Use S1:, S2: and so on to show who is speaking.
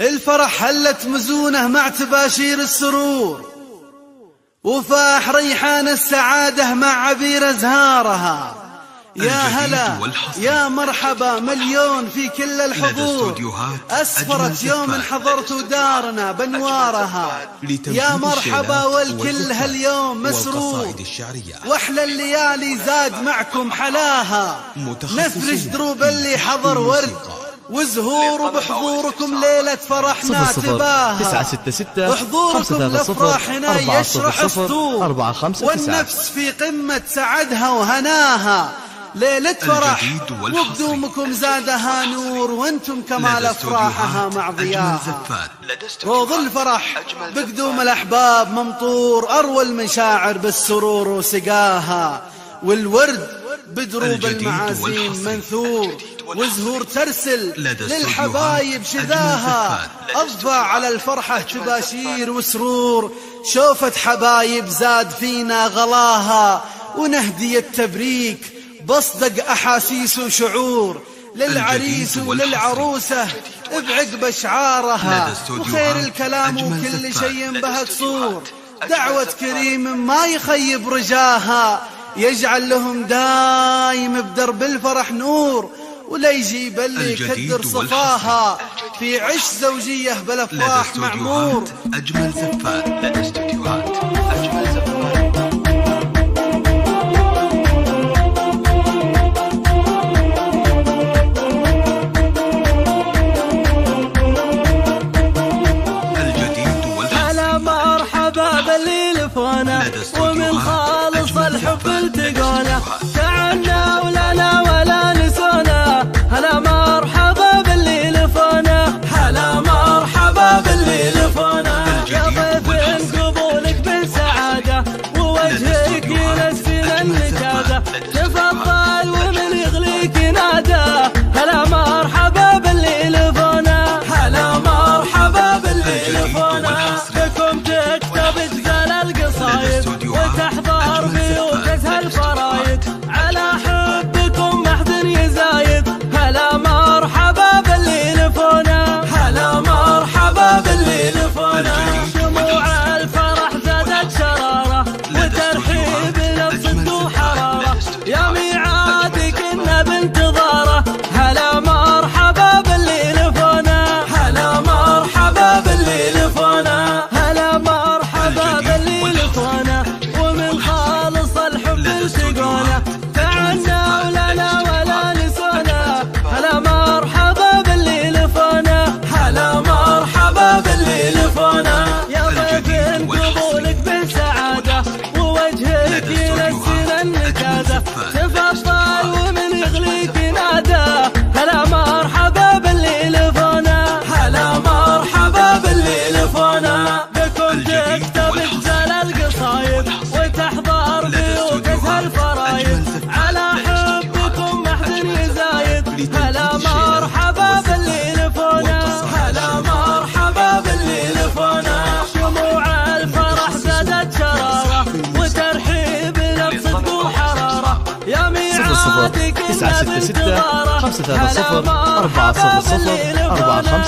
S1: الفرح هلت مزونه مع تباشير السرور، وفاح ريحان السعادة مع عبير أزهارها. يا هلا يا مرحبا مليون في كل الحضور، أسفرت يوم حضرت دارنا بنوارها. يا مرحبا والكل هاليوم مسرور، واحلى الليالي زاد معكم حلاها. نفرش دروب اللي حضر ورد وزهور، وبحضوركم ليلة فرحنا تباها. وحضوركم لأفراحنا يشرح الصدور، والنفس في قمة سعدها وهناها. ليلة فرح وقدومكم زادها نور، وانتم كمال أفراحها مع ضياها. روض الفرح بقدوم الأحباب ممطور، أروى المشاعر بالسرور وسقاها. والورد بدروب المعازيم منثور، وزهور ترسل للحبايب شذاها. أضفى على الفرحة تباشير وسرور، شوفت حبايب زاد فينا غلاها. ونهدي التبريك بصدق أحاسيس وشعور، للعريس وللعروسة بعقب أشعارها. وخير الكلام وكل شيء به قصور، دعوة كريم ما يخيب رجاها. يجعل لهم دايم بدرب الفرح نور، ولا يجيب اللي يكدر صفاها. في عش زوجية بالأفراح معمور.
S2: أجمل زفات لدى استوديوهات أجمل زفات.
S3: ومن خالص الحب التقونا، تعنا ولنا ولا نسونا. هلا مرحبا باللي لفونا، هلا مرحبا باللي لفونا. يا ضيف قبولك بالسعادة، ووجهك ينسي النكادة. تفضل ومن يغليك نادى، هلا مرحبا باللي لفونا، هلا مرحبا باللي لفونا. بكم تكتب تقال القصايد، وتحضر بيوتها الفرايد. على حبكم ما حد يزايد، هلا مرحبا باللي لفونا، هلا مرحبا باللي لفونا. شموع الفرح زادت شرارة، وترحيب لبصد وحرارة. يا ميعادك كنا بانتظاره، هلا مرحبا باللي لفونا، هلا مرحبا باللي لفونا. هلا مرحبا باللي لفونا، ومن خالص الحب التقونا. تعنا ولنا ولا نسونا، هلا مرحبا باللي لفونا، هلا مرحبا باللي لفونا. يا ضيف قبولك بالسعادة، ووجهك ينسينا النكادة. تفضل ومن يغليك نادى، هلا مرحبا باللي لفونا، هلا مرحبا باللي لفونا. بكم تكتب تزال القصايد، وتحضر بيوتها الفرايد. على حبكم ما حد يزايد، هلا مرحبا باللي لفونا، هلا مرحبا باللي لفونا. شموع الفرح زادت شرارة، وترحيب لبصد وحرارة. يا ميعادك كنا بانتظاره، هلا مرحبا باللي لفونا،